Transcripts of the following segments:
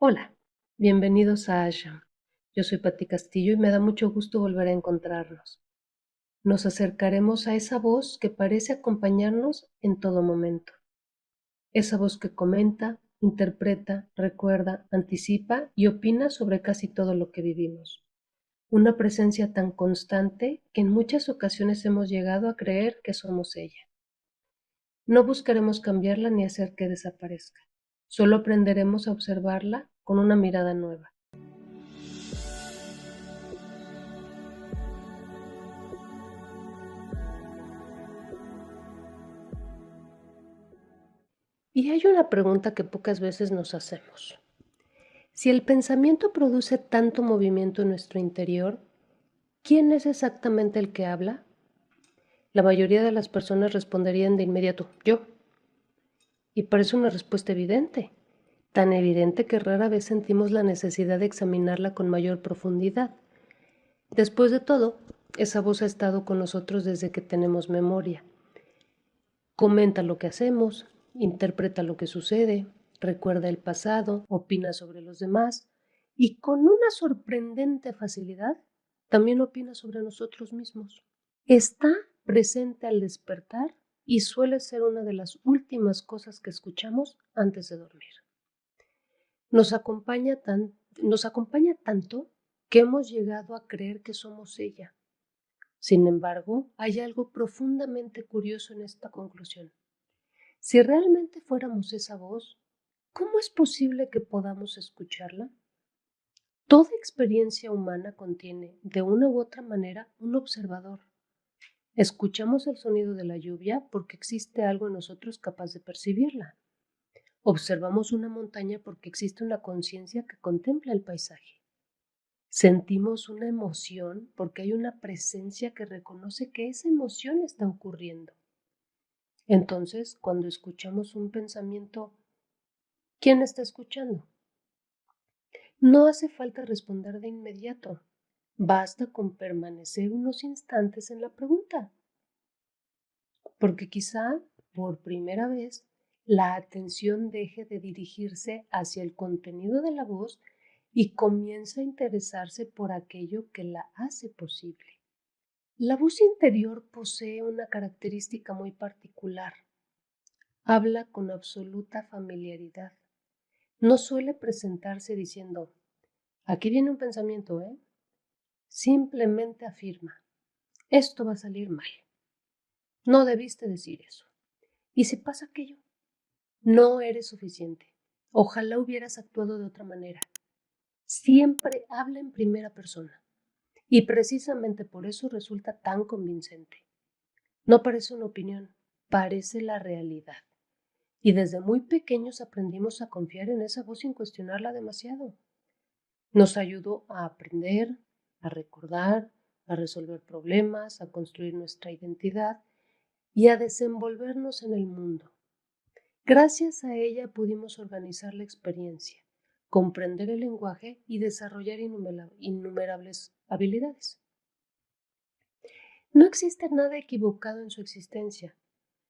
Hola, bienvenidos a Asham. Yo soy Patti Castillo y me da mucho gusto volver a encontrarnos. Nos acercaremos a esa voz que parece acompañarnos en todo momento. Esa voz que comenta, interpreta, recuerda, anticipa y opina sobre casi todo lo que vivimos. Una presencia tan constante que en muchas ocasiones hemos llegado a creer que somos ella. No buscaremos cambiarla ni hacer que desaparezca. Solo aprenderemos a observarla con una mirada nueva. Y hay una pregunta que pocas veces nos hacemos. Si el pensamiento produce tanto movimiento en nuestro interior, ¿quién es exactamente el que habla? La mayoría de las personas responderían de inmediato, yo. Y parece una respuesta evidente, tan evidente que rara vez sentimos la necesidad de examinarla con mayor profundidad. Después de todo, esa voz ha estado con nosotros desde que tenemos memoria. Comenta lo que hacemos, interpreta lo que sucede, recuerda el pasado, opina sobre los demás y con una sorprendente facilidad también opina sobre nosotros mismos. Está presente al despertar y suele ser una de las últimas cosas que escuchamos antes de dormir. Nos acompaña, nos acompaña tanto que hemos llegado a creer que somos ella. Sin embargo, hay algo profundamente curioso en esta conclusión. Si realmente fuéramos esa voz, ¿cómo es posible que podamos escucharla? Toda experiencia humana contiene, de una u otra manera, un observador. Escuchamos el sonido de la lluvia porque existe algo en nosotros capaz de percibirla. Observamos una montaña porque existe una conciencia que contempla el paisaje. Sentimos una emoción porque hay una presencia que reconoce que esa emoción está ocurriendo. Entonces, cuando escuchamos un pensamiento, ¿quién está escuchando? No hace falta responder de inmediato. Basta con permanecer unos instantes en la pregunta, porque quizá por primera vez la atención deje de dirigirse hacia el contenido de la voz y comienza a interesarse por aquello que la hace posible. La voz interior posee una característica muy particular. Habla con absoluta familiaridad. No suele presentarse diciendo, aquí viene un pensamiento, ¿eh? Simplemente afirma, esto va a salir mal. No debiste decir eso. ¿Y si pasa aquello? No eres suficiente. Ojalá hubieras actuado de otra manera. Siempre habla en primera persona. Y precisamente por eso resulta tan convincente. No parece una opinión, parece la realidad. Y desde muy pequeños aprendimos a confiar en esa voz sin cuestionarla demasiado. Nos ayudó a aprender, a recordar, a resolver problemas, a construir nuestra identidad y a desenvolvernos en el mundo. Gracias a ella pudimos organizar la experiencia, comprender el lenguaje y desarrollar innumerables habilidades. No existe nada equivocado en su existencia.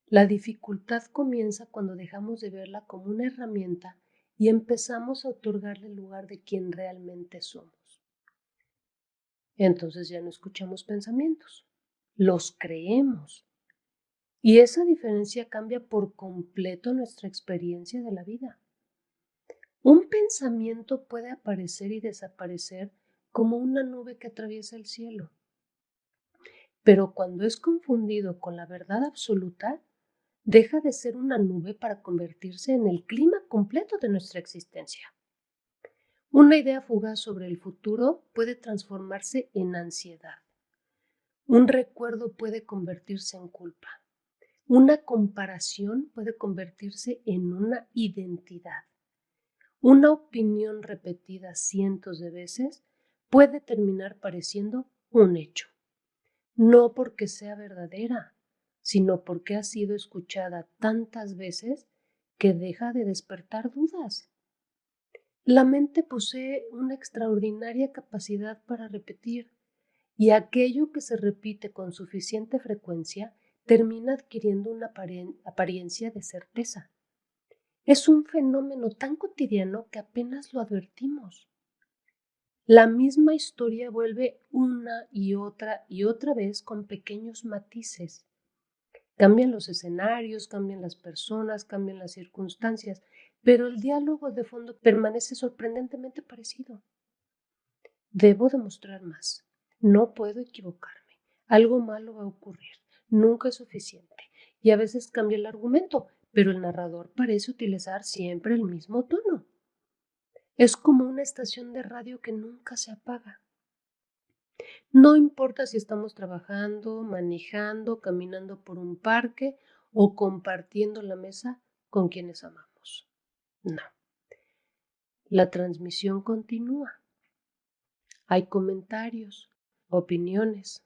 La dificultad comienza cuando dejamos de verla como una herramienta y empezamos a otorgarle el lugar de quien realmente somos. Entonces ya no escuchamos pensamientos, los creemos. Y esa diferencia cambia por completo nuestra experiencia de la vida. Un pensamiento puede aparecer y desaparecer como una nube que atraviesa el cielo. Pero cuando es confundido con la verdad absoluta, deja de ser una nube para convertirse en el clima completo de nuestra existencia. Una idea fugaz sobre el futuro puede transformarse en ansiedad. Un recuerdo puede convertirse en culpa. Una comparación puede convertirse en una identidad. Una opinión repetida cientos de veces puede terminar pareciendo un hecho. No porque sea verdadera, sino porque ha sido escuchada tantas veces que deja de despertar dudas. La mente posee una extraordinaria capacidad para repetir, y aquello que se repite con suficiente frecuencia termina adquiriendo una apariencia de certeza. Es un fenómeno tan cotidiano que apenas lo advertimos. La misma historia vuelve una y otra vez con pequeños matices. Cambian los escenarios, cambian las personas, cambian las circunstancias, pero el diálogo de fondo permanece sorprendentemente parecido. Debo demostrar más. No puedo equivocarme. Algo malo va a ocurrir. Nunca es suficiente. Y a veces cambia el argumento, pero el narrador parece utilizar siempre el mismo tono. Es como una estación de radio que nunca se apaga. No importa si estamos trabajando, manejando, caminando por un parque o compartiendo la mesa con quienes amamos. No. La transmisión continúa. Hay comentarios, opiniones,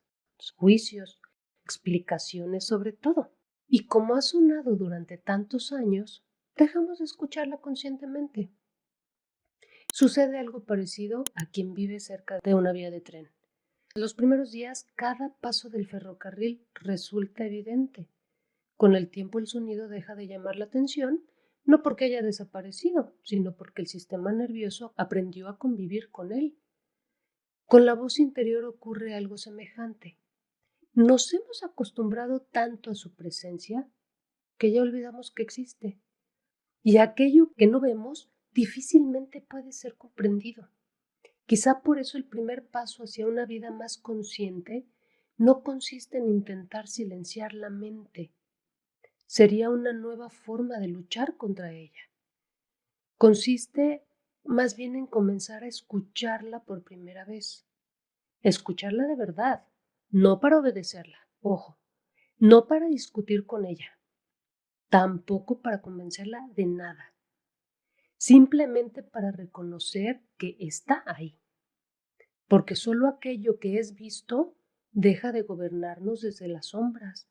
juicios, explicaciones sobre todo. Y como ha sonado durante tantos años, dejamos de escucharla conscientemente. Sucede algo parecido a quien vive cerca de una vía de tren. En los primeros días, cada paso del ferrocarril resulta evidente. Con el tiempo el sonido deja de llamar la atención, no porque haya desaparecido, sino porque el sistema nervioso aprendió a convivir con él. Con la voz interior ocurre algo semejante. Nos hemos acostumbrado tanto a su presencia que ya olvidamos que existe. Y aquello que no vemos difícilmente puede ser comprendido. Quizá por eso el primer paso hacia una vida más consciente no consiste en intentar silenciar la mente. Sería una nueva forma de luchar contra ella. Consiste más bien en comenzar a escucharla por primera vez. Escucharla de verdad, no para obedecerla, ojo, no para discutir con ella, tampoco para convencerla de nada, simplemente para reconocer que está ahí, porque solo aquello que es visto deja de gobernarnos desde las sombras.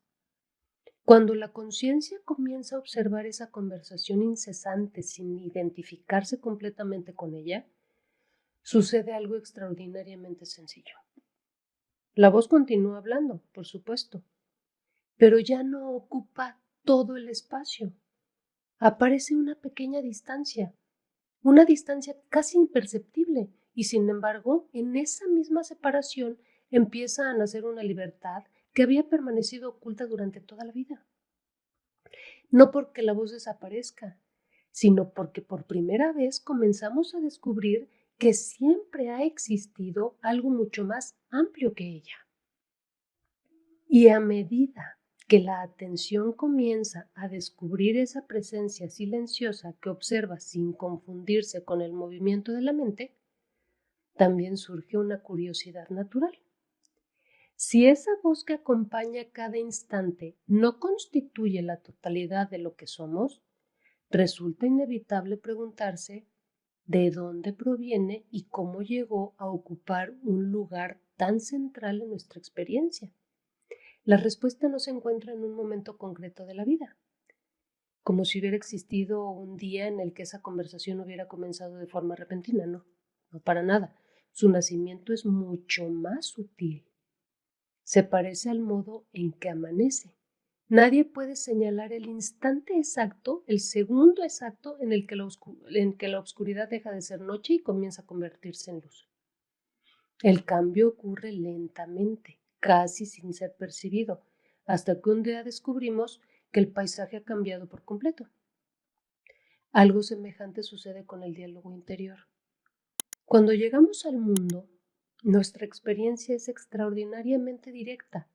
Cuando la conciencia comienza a observar esa conversación incesante sin identificarse completamente con ella, sucede algo extraordinariamente sencillo. La voz continúa hablando, por supuesto, pero ya no ocupa todo el espacio. Aparece una distancia casi imperceptible, y sin embargo, en esa misma separación empieza a nacer una libertad que había permanecido oculta durante toda la vida. No porque la voz desaparezca, sino porque por primera vez comenzamos a descubrir que siempre ha existido algo mucho más amplio que ella. Y a medida que la atención comienza a descubrir esa presencia silenciosa que observa sin confundirse con el movimiento de la mente, también surge una curiosidad natural. Si esa voz que acompaña cada instante no constituye la totalidad de lo que somos, resulta inevitable preguntarse de dónde proviene y cómo llegó a ocupar un lugar tan central en nuestra experiencia. La respuesta no se encuentra en un momento concreto de la vida, como si hubiera existido un día en el que esa conversación hubiera comenzado de forma repentina. No, no para nada. Su nacimiento es mucho más sutil. Se parece al modo en que amanece. Nadie puede señalar el instante exacto, el segundo exacto en el que la oscuridad deja de ser noche y comienza a convertirse en luz. El cambio ocurre lentamente, casi sin ser percibido, hasta que un día descubrimos que el paisaje ha cambiado por completo. Algo semejante sucede con el diálogo interior. Cuando llegamos al mundo, nuestra experiencia es extraordinariamente directa.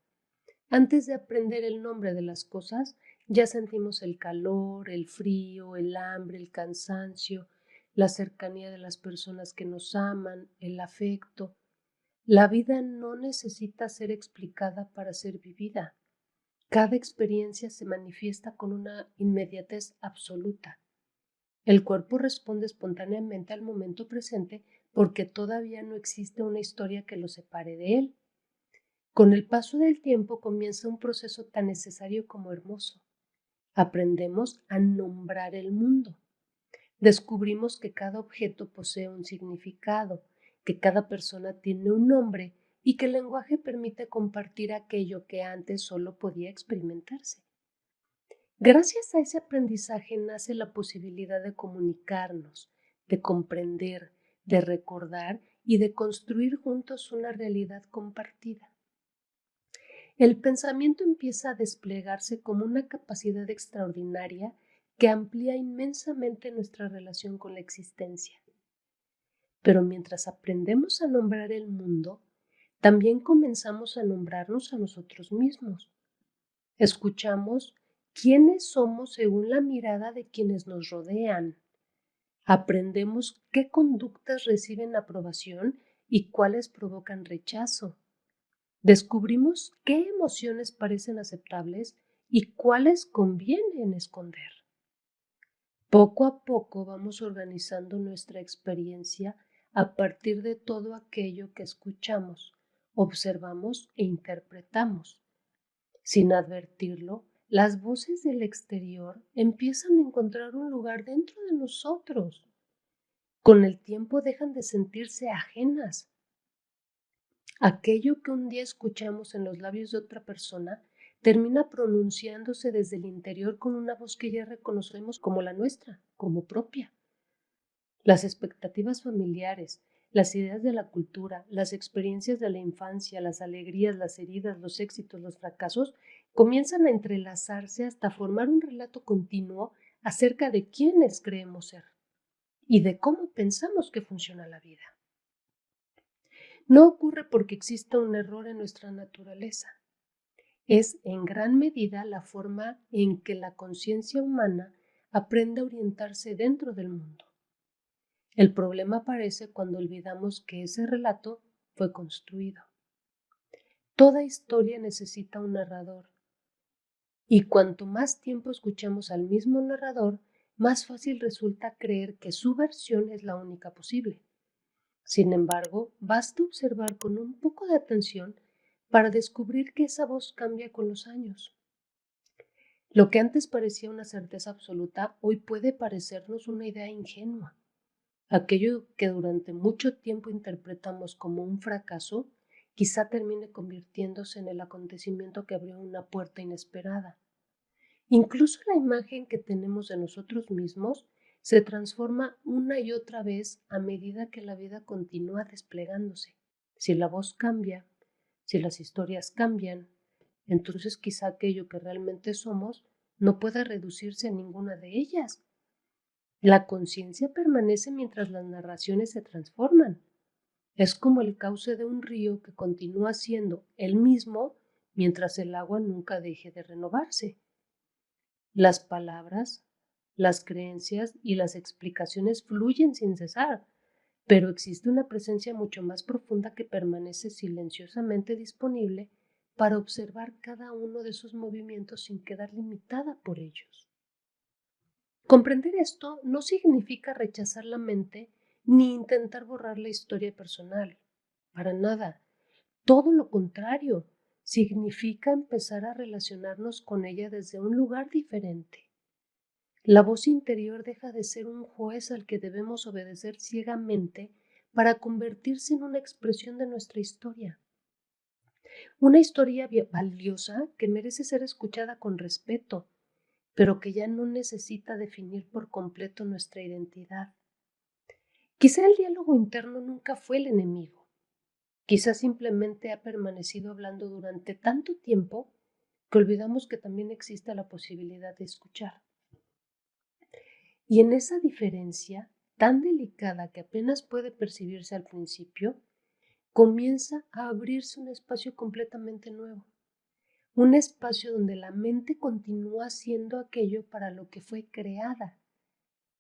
Antes de aprender el nombre de las cosas, ya sentimos el calor, el frío, el hambre, el cansancio, la cercanía de las personas que nos aman, el afecto. La vida no necesita ser explicada para ser vivida. Cada experiencia se manifiesta con una inmediatez absoluta. El cuerpo responde espontáneamente al momento presente porque todavía no existe una historia que lo separe de él. Con el paso del tiempo comienza un proceso tan necesario como hermoso. Aprendemos a nombrar el mundo. Descubrimos que cada objeto posee un significado, que cada persona tiene un nombre y que el lenguaje permite compartir aquello que antes solo podía experimentarse. Gracias a ese aprendizaje nace la posibilidad de comunicarnos, de comprender, de recordar y de construir juntos una realidad compartida. El pensamiento empieza a desplegarse como una capacidad extraordinaria que amplía inmensamente nuestra relación con la existencia. Pero mientras aprendemos a nombrar el mundo, también comenzamos a nombrarnos a nosotros mismos. Escuchamos quiénes somos según la mirada de quienes nos rodean. Aprendemos qué conductas reciben aprobación y cuáles provocan rechazo. Descubrimos qué emociones parecen aceptables y cuáles convienen esconder. Poco a poco vamos organizando nuestra experiencia a partir de todo aquello que escuchamos, observamos e interpretamos. Sin advertirlo, las voces del exterior empiezan a encontrar un lugar dentro de nosotros. Con el tiempo dejan de sentirse ajenas. Aquello que un día escuchamos en los labios de otra persona termina pronunciándose desde el interior con una voz que ya reconocemos como la nuestra, como propia. Las expectativas familiares, las ideas de la cultura, las experiencias de la infancia, las alegrías, las heridas, los éxitos, los fracasos, comienzan a entrelazarse hasta formar un relato continuo acerca de quiénes creemos ser y de cómo pensamos que funciona la vida. No ocurre porque exista un error en nuestra naturaleza. Es en gran medida la forma en que la conciencia humana aprende a orientarse dentro del mundo. El problema aparece cuando olvidamos que ese relato fue construido. Toda historia necesita un narrador, y cuanto más tiempo escuchamos al mismo narrador, más fácil resulta creer que su versión es la única posible. Sin embargo, basta observar con un poco de atención para descubrir que esa voz cambia con los años. Lo que antes parecía una certeza absoluta, hoy puede parecernos una idea ingenua. Aquello que durante mucho tiempo interpretamos como un fracaso, quizá termine convirtiéndose en el acontecimiento que abrió una puerta inesperada. Incluso la imagen que tenemos de nosotros mismos se transforma una y otra vez a medida que la vida continúa desplegándose. Si la voz cambia, si las historias cambian, entonces quizá aquello que realmente somos no pueda reducirse a ninguna de ellas. La conciencia permanece mientras las narraciones se transforman. Es como el cauce de un río que continúa siendo el mismo mientras el agua nunca deje de renovarse. Las palabras, las creencias y las explicaciones fluyen sin cesar, pero existe una presencia mucho más profunda que permanece silenciosamente disponible para observar cada uno de sus movimientos sin quedar limitada por ellos. Comprender esto no significa rechazar la mente ni intentar borrar la historia personal. Para nada. Todo lo contrario, significa empezar a relacionarnos con ella desde un lugar diferente. La voz interior deja de ser un juez al que debemos obedecer ciegamente para convertirse en una expresión de nuestra historia. Una historia valiosa que merece ser escuchada con respeto, pero que ya no necesita definir por completo nuestra identidad. Quizá el diálogo interno nunca fue el enemigo. Quizá simplemente ha permanecido hablando durante tanto tiempo que olvidamos que también existe la posibilidad de escuchar. Y en esa diferencia, tan delicada que apenas puede percibirse al principio, comienza a abrirse un espacio completamente nuevo. Un espacio donde la mente continúa siendo aquello para lo que fue creada,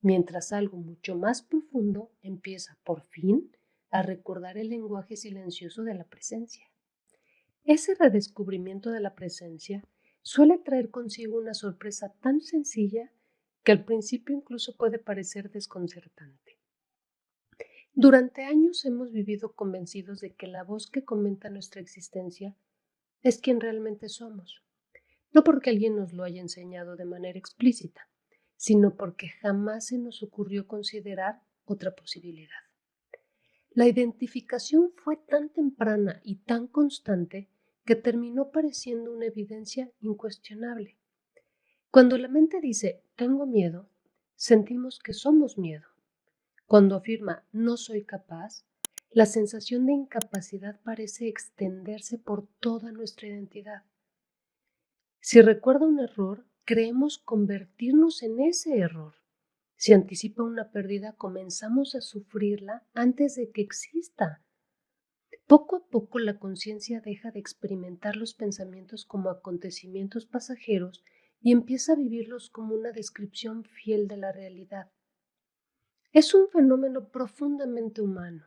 mientras algo mucho más profundo empieza por fin a recordar el lenguaje silencioso de la presencia. Ese redescubrimiento de la presencia suele traer consigo una sorpresa tan sencilla que al principio incluso puede parecer desconcertante. Durante años hemos vivido convencidos de que la voz que comenta nuestra existencia es quien realmente somos, no porque alguien nos lo haya enseñado de manera explícita, sino porque jamás se nos ocurrió considerar otra posibilidad. La identificación fue tan temprana y tan constante que terminó pareciendo una evidencia incuestionable. Cuando la mente dice tengo miedo, sentimos que somos miedo. Cuando afirma no soy capaz, la sensación de incapacidad parece extenderse por toda nuestra identidad. Si recuerda un error, creemos convertirnos en ese error. Si anticipa una pérdida, comenzamos a sufrirla antes de que exista. Poco a poco la conciencia deja de experimentar los pensamientos como acontecimientos pasajeros y empieza a vivirlos como una descripción fiel de la realidad. Es un fenómeno profundamente humano.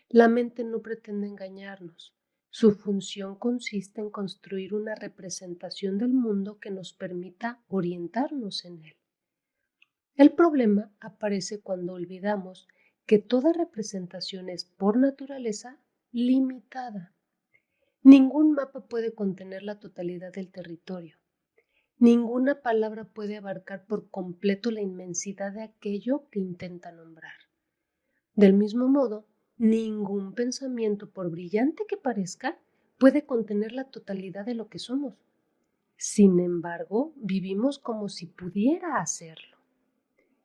La mente no pretende engañarnos. Su función consiste en construir una representación del mundo que nos permita orientarnos en él. El problema aparece cuando olvidamos que toda representación es, por naturaleza, limitada. Ningún mapa puede contener la totalidad del territorio. Ninguna palabra puede abarcar por completo la inmensidad de aquello que intenta nombrar. Del mismo modo, ningún pensamiento, por brillante que parezca, puede contener la totalidad de lo que somos. Sin embargo, vivimos como si pudiera hacerlo.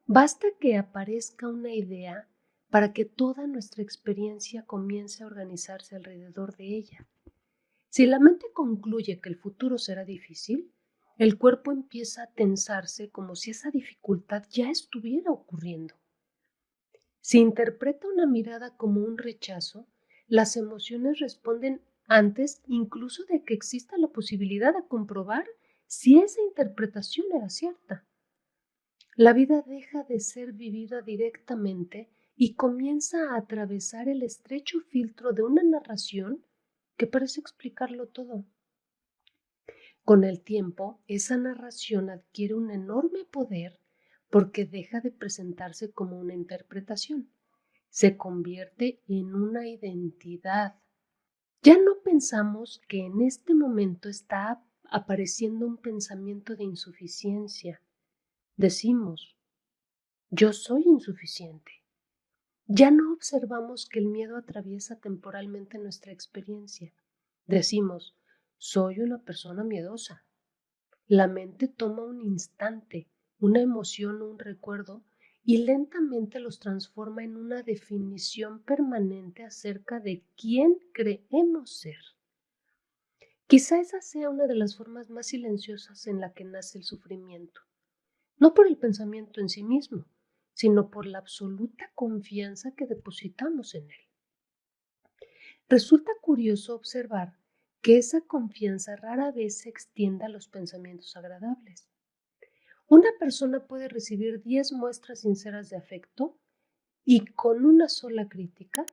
Basta que aparezca una idea para que toda nuestra experiencia comience a organizarse alrededor de ella. Si la mente concluye que el futuro será difícil, el cuerpo empieza a tensarse como si esa dificultad ya estuviera ocurriendo. Si interpreta una mirada como un rechazo, las emociones responden antes incluso de que exista la posibilidad de comprobar si esa interpretación era cierta. La vida deja de ser vivida directamente y comienza a atravesar el estrecho filtro de una narración que parece explicarlo todo. Con el tiempo, esa narración adquiere un enorme poder porque deja de presentarse como una interpretación. Se convierte en una identidad. Ya no pensamos que en este momento está apareciendo un pensamiento de insuficiencia. Decimos, yo soy insuficiente. Ya no observamos que el miedo atraviesa temporalmente nuestra experiencia. Decimos, soy una persona miedosa. La mente toma un instante, una emoción o un recuerdo y lentamente los transforma en una definición permanente acerca de quién creemos ser. Quizá esa sea una de las formas más silenciosas en la que nace el sufrimiento, no por el pensamiento en sí mismo, sino por la absoluta confianza que depositamos en él. Resulta curioso observar que esa confianza rara vez se extiende a los pensamientos agradables. Una persona puede recibir 10 muestras sinceras de afecto y con una sola crítica,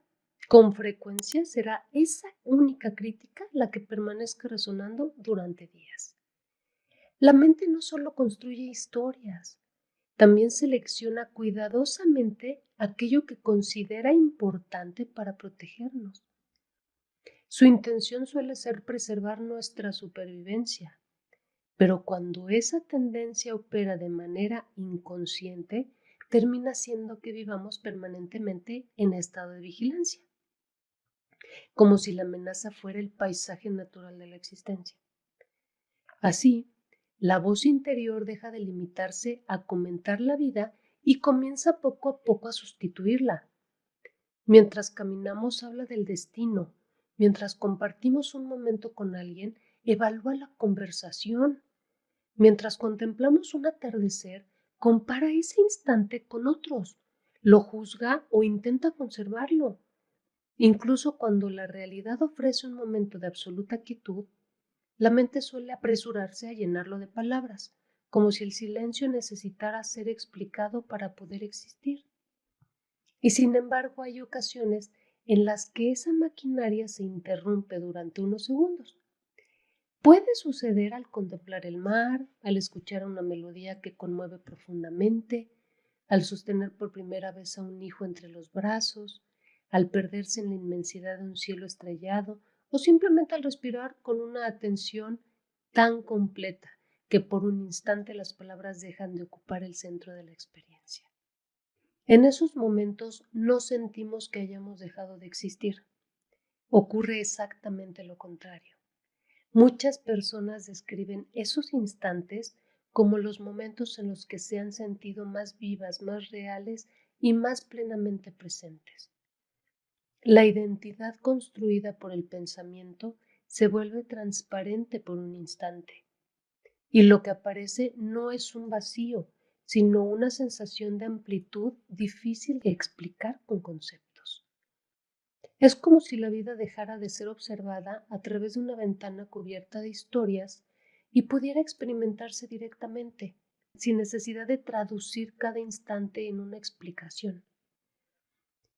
con frecuencia será esa única crítica la que permanezca resonando durante días. La mente no solo construye historias, también selecciona cuidadosamente aquello que considera importante para protegernos. Su intención suele ser preservar nuestra supervivencia, pero cuando esa tendencia opera de manera inconsciente, termina haciendo que vivamos permanentemente en estado de vigilancia, como si la amenaza fuera el paisaje natural de la existencia. Así, la voz interior deja de limitarse a comentar la vida y comienza poco a poco a sustituirla. Mientras caminamos habla del destino, mientras compartimos un momento con alguien, evalúa la conversación. Mientras contemplamos un atardecer, compara ese instante con otros, lo juzga o intenta conservarlo. Incluso cuando la realidad ofrece un momento de absoluta quietud, la mente suele apresurarse a llenarlo de palabras, como si el silencio necesitara ser explicado para poder existir. Y sin embargo hay ocasiones en las que esa maquinaria se interrumpe durante unos segundos. Puede suceder al contemplar el mar, al escuchar una melodía que conmueve profundamente, al sostener por primera vez a un hijo entre los brazos, al perderse en la inmensidad de un cielo estrellado o simplemente al respirar con una atención tan completa que por un instante las palabras dejan de ocupar el centro de la experiencia. En esos momentos no sentimos que hayamos dejado de existir. Ocurre exactamente lo contrario. Muchas personas describen esos instantes como los momentos en los que se han sentido más vivas, más reales y más plenamente presentes. La identidad construida por el pensamiento se vuelve transparente por un instante, y lo que aparece no es un vacío, sino una sensación de amplitud difícil de explicar con conceptos. Es como si la vida dejara de ser observada a través de una ventana cubierta de historias y pudiera experimentarse directamente, sin necesidad de traducir cada instante en una explicación.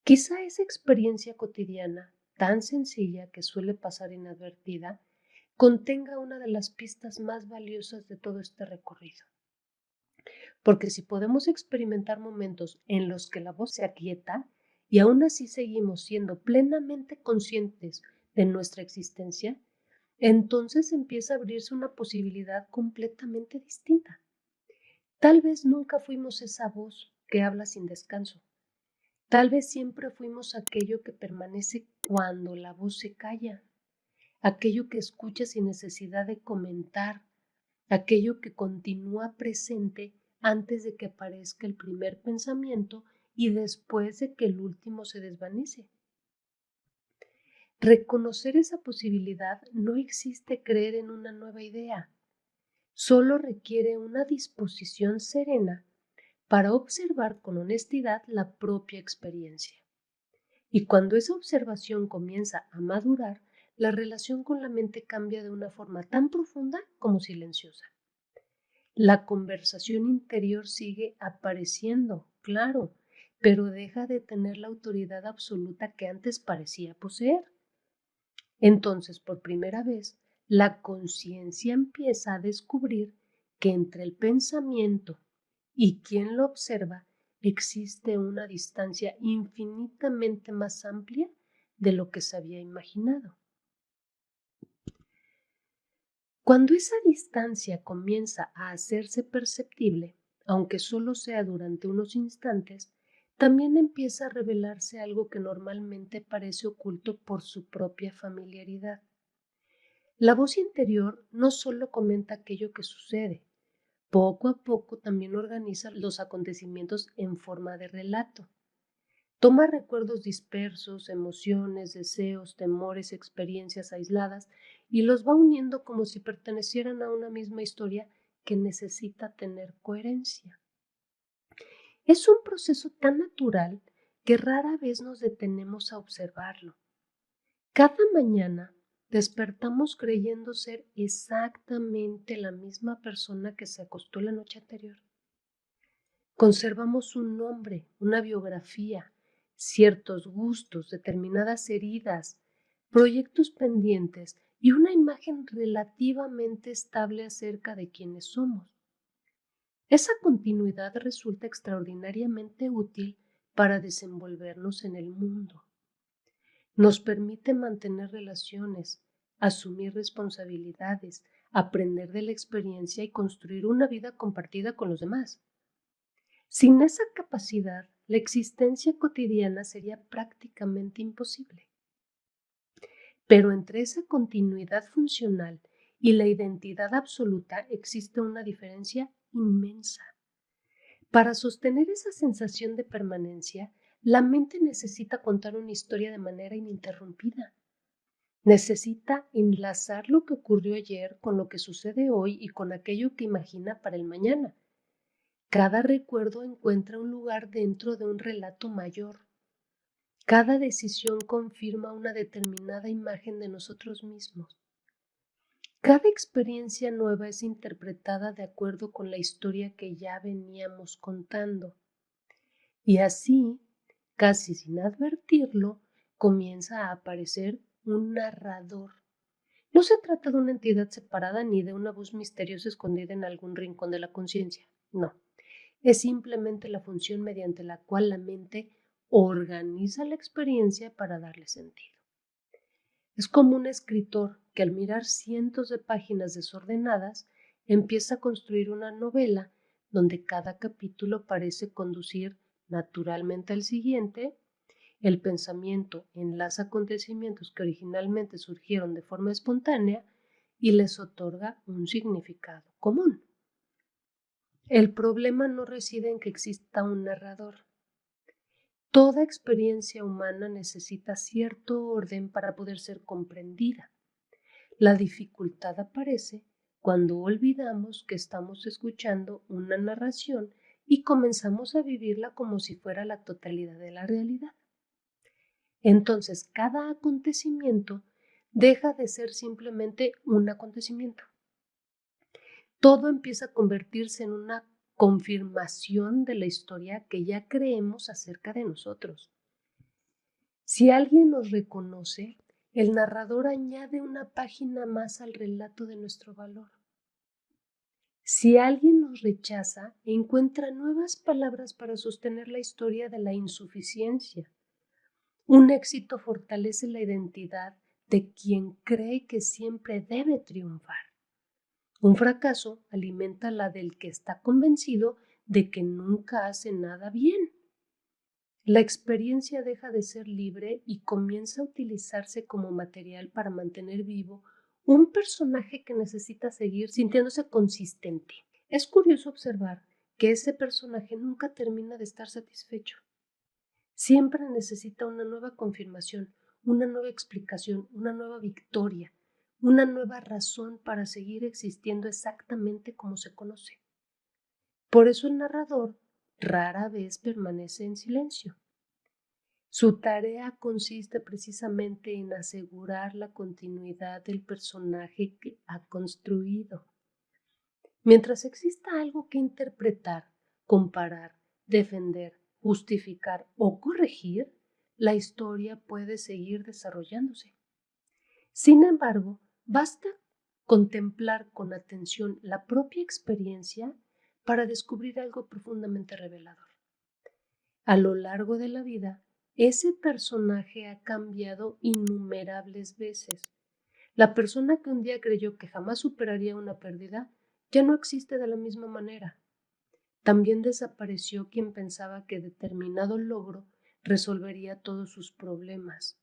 Quizá esa experiencia cotidiana, tan sencilla que suele pasar inadvertida, contenga una de las pistas más valiosas de todo este recorrido. Porque si podemos experimentar momentos en los que la voz se aquieta y aún así seguimos siendo plenamente conscientes de nuestra existencia, entonces empieza a abrirse una posibilidad completamente distinta. Tal vez nunca fuimos esa voz que habla sin descanso. Tal vez siempre fuimos aquello que permanece cuando la voz se calla, aquello que escucha sin necesidad de comentar, aquello que continúa presente antes de que aparezca el primer pensamiento y después de que el último se desvanece. Reconocer esa posibilidad no existe creer en una nueva idea, solo requiere una disposición serena para observar con honestidad la propia experiencia. Y cuando esa observación comienza a madurar, la relación con la mente cambia de una forma tan profunda como silenciosa. La conversación interior sigue apareciendo, claro, pero deja de tener la autoridad absoluta que antes parecía poseer. Entonces, por primera vez, la conciencia empieza a descubrir que entre el pensamiento y quien lo observa existe una distancia infinitamente más amplia de lo que se había imaginado. Cuando esa distancia comienza a hacerse perceptible, aunque solo sea durante unos instantes, también empieza a revelarse algo que normalmente parece oculto por su propia familiaridad. La voz interior no solo comenta aquello que sucede, poco a poco también organiza los acontecimientos en forma de relato. Toma recuerdos dispersos, emociones, deseos, temores, experiencias aisladas y los va uniendo como si pertenecieran a una misma historia que necesita tener coherencia. Es un proceso tan natural que rara vez nos detenemos a observarlo. Cada mañana despertamos creyendo ser exactamente la misma persona que se acostó la noche anterior. Conservamos un nombre, una biografía, ciertos gustos, determinadas heridas, proyectos pendientes y una imagen relativamente estable acerca de quiénes somos. Esa continuidad resulta extraordinariamente útil para desenvolvernos en el mundo. Nos permite mantener relaciones, asumir responsabilidades, aprender de la experiencia y construir una vida compartida con los demás. Sin esa capacidad, la existencia cotidiana sería prácticamente imposible. Pero entre esa continuidad funcional y la identidad absoluta existe una diferencia inmensa. Para sostener esa sensación de permanencia, la mente necesita contar una historia de manera ininterrumpida. Necesita enlazar lo que ocurrió ayer con lo que sucede hoy y con aquello que imagina para el mañana. Cada recuerdo encuentra un lugar dentro de un relato mayor. Cada decisión confirma una determinada imagen de nosotros mismos. Cada experiencia nueva es interpretada de acuerdo con la historia que ya veníamos contando. Y así, casi sin advertirlo, comienza a aparecer un narrador. No se trata de una entidad separada ni de una voz misteriosa escondida en algún rincón de la conciencia. No. Es simplemente la función mediante la cual la mente organiza la experiencia para darle sentido. Es como un escritor que al mirar cientos de páginas desordenadas empieza a construir una novela donde cada capítulo parece conducir naturalmente al siguiente. El pensamiento enlaza acontecimientos que originalmente surgieron de forma espontánea y les otorga un significado común. El problema no reside en que exista un narrador. Toda experiencia humana necesita cierto orden para poder ser comprendida. La dificultad aparece cuando olvidamos que estamos escuchando una narración y comenzamos a vivirla como si fuera la totalidad de la realidad. Entonces, cada acontecimiento deja de ser simplemente un acontecimiento. Todo empieza a convertirse en una confirmación de la historia que ya creemos acerca de nosotros. Si alguien nos reconoce, el narrador añade una página más al relato de nuestro valor. Si alguien nos rechaza, encuentra nuevas palabras para sostener la historia de la insuficiencia. Un éxito fortalece la identidad de quien cree que siempre debe triunfar. Un fracaso alimenta la del que está convencido de que nunca hace nada bien. La experiencia deja de ser libre y comienza a utilizarse como material para mantener vivo un personaje que necesita seguir sintiéndose consistente. Es curioso observar que ese personaje nunca termina de estar satisfecho. Siempre necesita una nueva confirmación, una nueva explicación, una nueva victoria, una nueva razón para seguir existiendo exactamente como se conoce. Por eso el narrador rara vez permanece en silencio. Su tarea consiste precisamente en asegurar la continuidad del personaje que ha construido. Mientras exista algo que interpretar, comparar, defender, justificar o corregir, la historia puede seguir desarrollándose. Sin embargo, basta contemplar con atención la propia experiencia para descubrir algo profundamente revelador. A lo largo de la vida, ese personaje ha cambiado innumerables veces. La persona que un día creyó que jamás superaría una pérdida ya no existe de la misma manera. También desapareció quien pensaba que determinado logro resolvería todos sus problemas.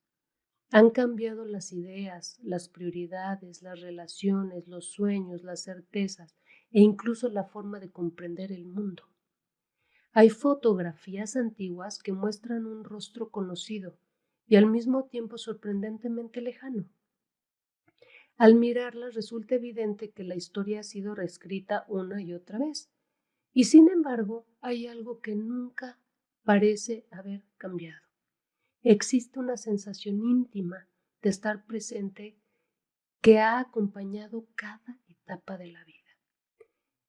Han cambiado las ideas, las prioridades, las relaciones, los sueños, las certezas e incluso la forma de comprender el mundo. Hay fotografías antiguas que muestran un rostro conocido y al mismo tiempo sorprendentemente lejano. Al mirarlas resulta evidente que la historia ha sido reescrita una y otra vez, y sin embargo hay algo que nunca parece haber cambiado. Existe una sensación íntima de estar presente que ha acompañado cada etapa de la vida.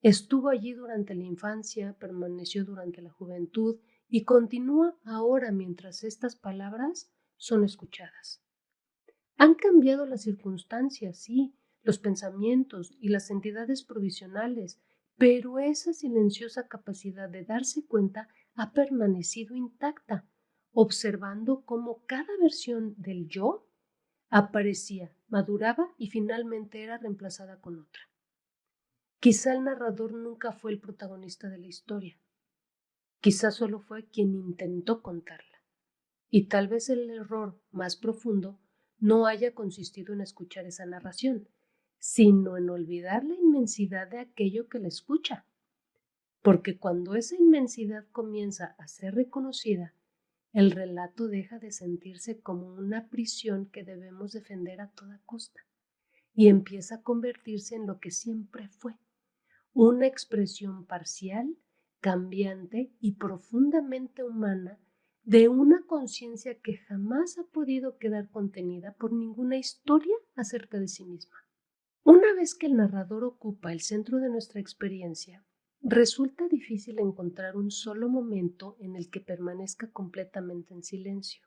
Estuvo allí durante la infancia, permaneció durante la juventud y continúa ahora mientras estas palabras son escuchadas. Han cambiado las circunstancias, sí, los pensamientos y las entidades provisionales, pero esa silenciosa capacidad de darse cuenta ha permanecido intacta, observando cómo cada versión del yo aparecía, maduraba y finalmente era reemplazada con otra. Quizá el narrador nunca fue el protagonista de la historia, quizá solo fue quien intentó contarla. Y tal vez el error más profundo no haya consistido en escuchar esa narración, sino en olvidar la inmensidad de aquello que la escucha. Porque cuando esa inmensidad comienza a ser reconocida, el relato deja de sentirse como una prisión que debemos defender a toda costa y empieza a convertirse en lo que siempre fue, una expresión parcial, cambiante y profundamente humana de una conciencia que jamás ha podido quedar contenida por ninguna historia acerca de sí misma. Una vez que el narrador ocupa el centro de nuestra experiencia, resulta difícil encontrar un solo momento en el que permanezca completamente en silencio.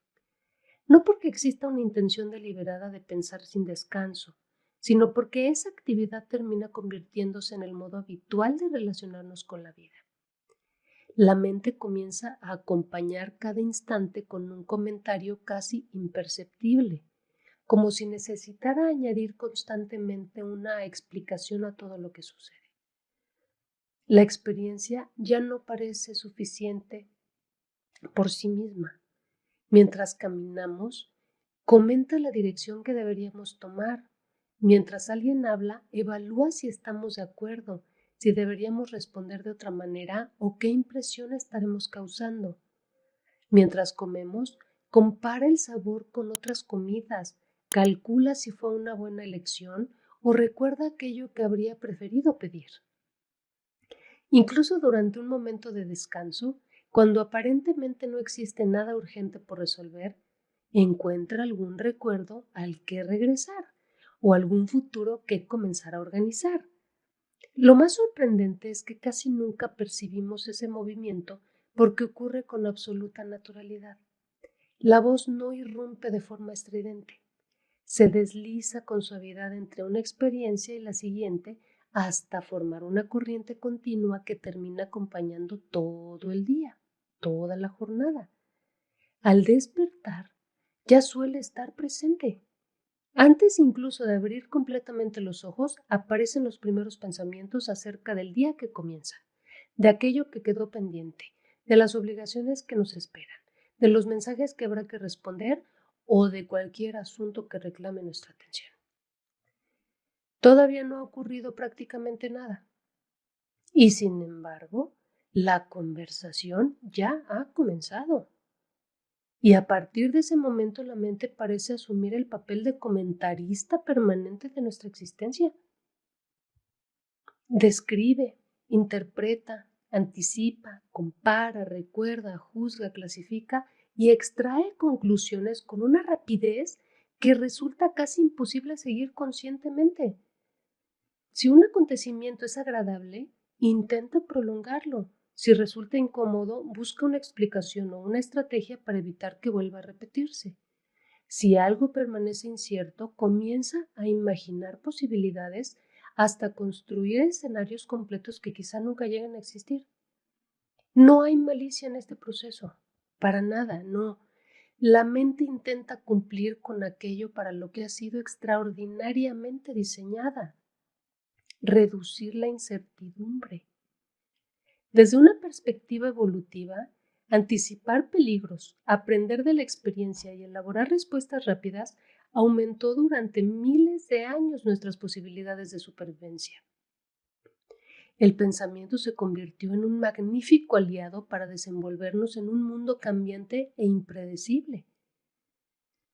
No porque exista una intención deliberada de pensar sin descanso, sino porque esa actividad termina convirtiéndose en el modo habitual de relacionarnos con la vida. La mente comienza a acompañar cada instante con un comentario casi imperceptible, como si necesitara añadir constantemente una explicación a todo lo que sucede. La experiencia ya no parece suficiente por sí misma. Mientras caminamos, comenta la dirección que deberíamos tomar. Mientras alguien habla, evalúa si estamos de acuerdo. si deberíamos responder de otra manera o qué impresión estaremos causando. Mientras comemos, compara el sabor con otras comidas, calcula si fue una buena elección o recuerda aquello que habría preferido pedir. Incluso durante un momento de descanso, cuando aparentemente no existe nada urgente por resolver, encuentra algún recuerdo al que regresar o algún futuro que comenzar a organizar. Lo más sorprendente es que casi nunca percibimos ese movimiento porque ocurre con absoluta naturalidad. La voz no irrumpe de forma estridente. Se desliza con suavidad entre una experiencia y la siguiente hasta formar una corriente continua que termina acompañando todo el día, toda la jornada. Al despertar, ya suele estar presente. Antes incluso de abrir completamente los ojos, aparecen los primeros pensamientos acerca del día que comienza, de aquello que quedó pendiente, de las obligaciones que nos esperan, de los mensajes que habrá que responder o de cualquier asunto que reclame nuestra atención. Todavía no ha ocurrido prácticamente nada y sin embargo, la conversación ya ha comenzado. Y a partir de ese momento la mente parece asumir el papel de comentarista permanente de nuestra existencia. Describe, interpreta, anticipa, compara, recuerda, juzga, clasifica y extrae conclusiones con una rapidez que resulta casi imposible seguir conscientemente. Si un acontecimiento es agradable, intenta prolongarlo. Si resulta incómodo, busca una explicación o una estrategia para evitar que vuelva a repetirse. Si algo permanece incierto, comienza a imaginar posibilidades hasta construir escenarios completos que quizá nunca lleguen a existir. No hay malicia en este proceso, para nada, no. La mente intenta cumplir con aquello para lo que ha sido extraordinariamente diseñada, reducir la incertidumbre. Desde una perspectiva evolutiva, anticipar peligros, aprender de la experiencia y elaborar respuestas rápidas aumentó durante miles de años nuestras posibilidades de supervivencia. El pensamiento se convirtió en un magnífico aliado para desenvolvernos en un mundo cambiante e impredecible.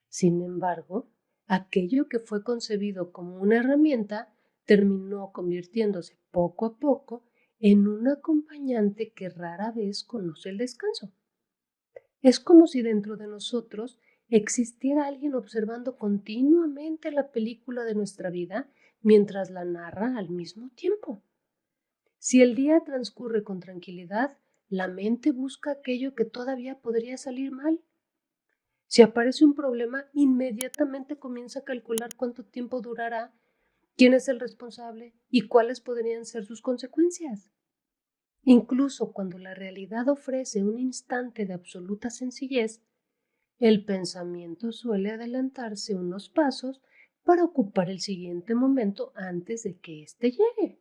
Sin embargo, aquello que fue concebido como una herramienta terminó convirtiéndose poco a poco en un acompañante que rara vez conoce el descanso. Es como si dentro de nosotros existiera alguien observando continuamente la película de nuestra vida mientras la narra al mismo tiempo. Si el día transcurre con tranquilidad, la mente busca aquello que todavía podría salir mal. Si aparece un problema, inmediatamente comienza a calcular cuánto tiempo durará, quién es el responsable y cuáles podrían ser sus consecuencias. Incluso cuando la realidad ofrece un instante de absoluta sencillez, el pensamiento suele adelantarse unos pasos para ocupar el siguiente momento antes de que éste llegue.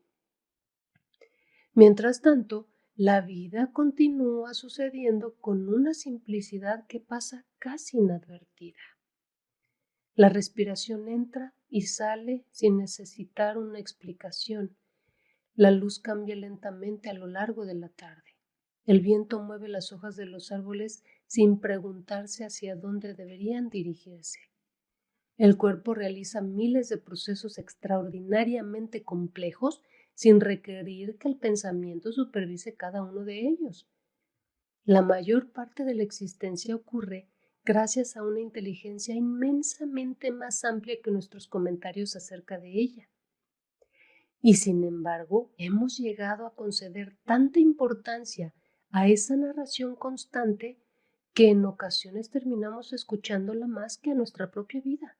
Mientras tanto, la vida continúa sucediendo con una simplicidad que pasa casi inadvertida. La respiración entra y sale sin necesitar una explicación. La luz cambia lentamente a lo largo de la tarde. El viento mueve las hojas de los árboles sin preguntarse hacia dónde deberían dirigirse. El cuerpo realiza miles de procesos extraordinariamente complejos sin requerir que el pensamiento supervise cada uno de ellos. La mayor parte de la existencia ocurre gracias a una inteligencia inmensamente más amplia que nuestros comentarios acerca de ella. Y sin embargo, hemos llegado a conceder tanta importancia a esa narración constante que en ocasiones terminamos escuchándola más que a nuestra propia vida.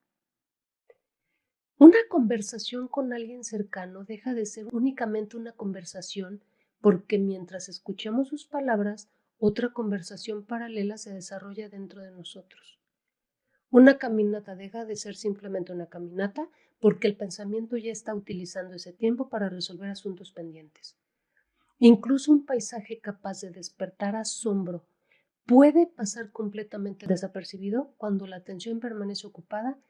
Una conversación con alguien cercano deja de ser únicamente una conversación porque mientras escuchamos sus palabras, otra conversación paralela se desarrolla dentro de nosotros. Una caminata deja de ser simplemente una caminata porque el pensamiento ya está utilizando ese tiempo para resolver asuntos pendientes. Incluso un paisaje capaz de despertar asombro puede pasar completamente desapercibido cuando la atención permanece ocupada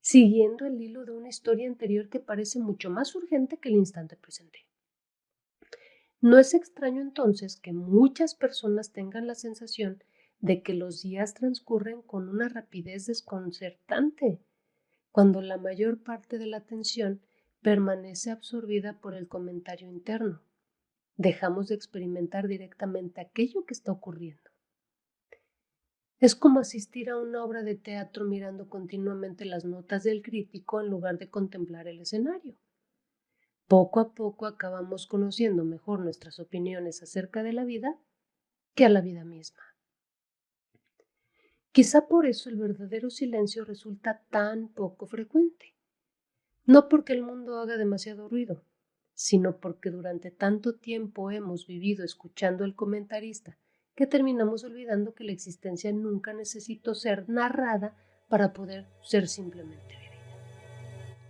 siguiendo el hilo de una historia anterior que parece mucho más urgente que el instante presente. No es extraño entonces que muchas personas tengan la sensación de que los días transcurren con una rapidez desconcertante, cuando la mayor parte de la atención permanece absorbida por el comentario interno. Dejamos de experimentar directamente aquello que está ocurriendo. Es como asistir a una obra de teatro mirando continuamente las notas del crítico en lugar de contemplar el escenario. Poco a poco acabamos conociendo mejor nuestras opiniones acerca de la vida que a la vida misma. Quizá por eso el verdadero silencio resulta tan poco frecuente. No porque el mundo haga demasiado ruido, sino porque durante tanto tiempo hemos vivido escuchando al comentarista que terminamos olvidando que la existencia nunca necesitó ser narrada para poder ser simplemente vivida.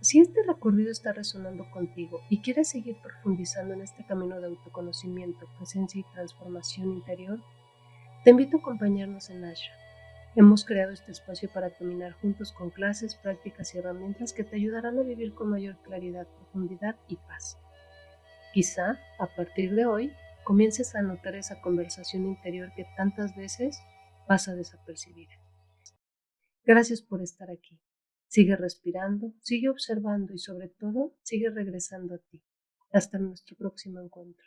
Si este recorrido está resonando contigo y quieres seguir profundizando en este camino de autoconocimiento, presencia y transformación interior, te invito a acompañarnos en Ashram. Hemos creado este espacio para caminar juntos con clases, prácticas y herramientas que te ayudarán a vivir con mayor claridad, profundidad y paz. Quizá, a partir de hoy, comiences a notar esa conversación interior que tantas veces pasa desapercibida. Gracias por estar aquí. Sigue respirando, sigue observando y sobre todo, sigue regresando a ti. Hasta nuestro próximo encuentro.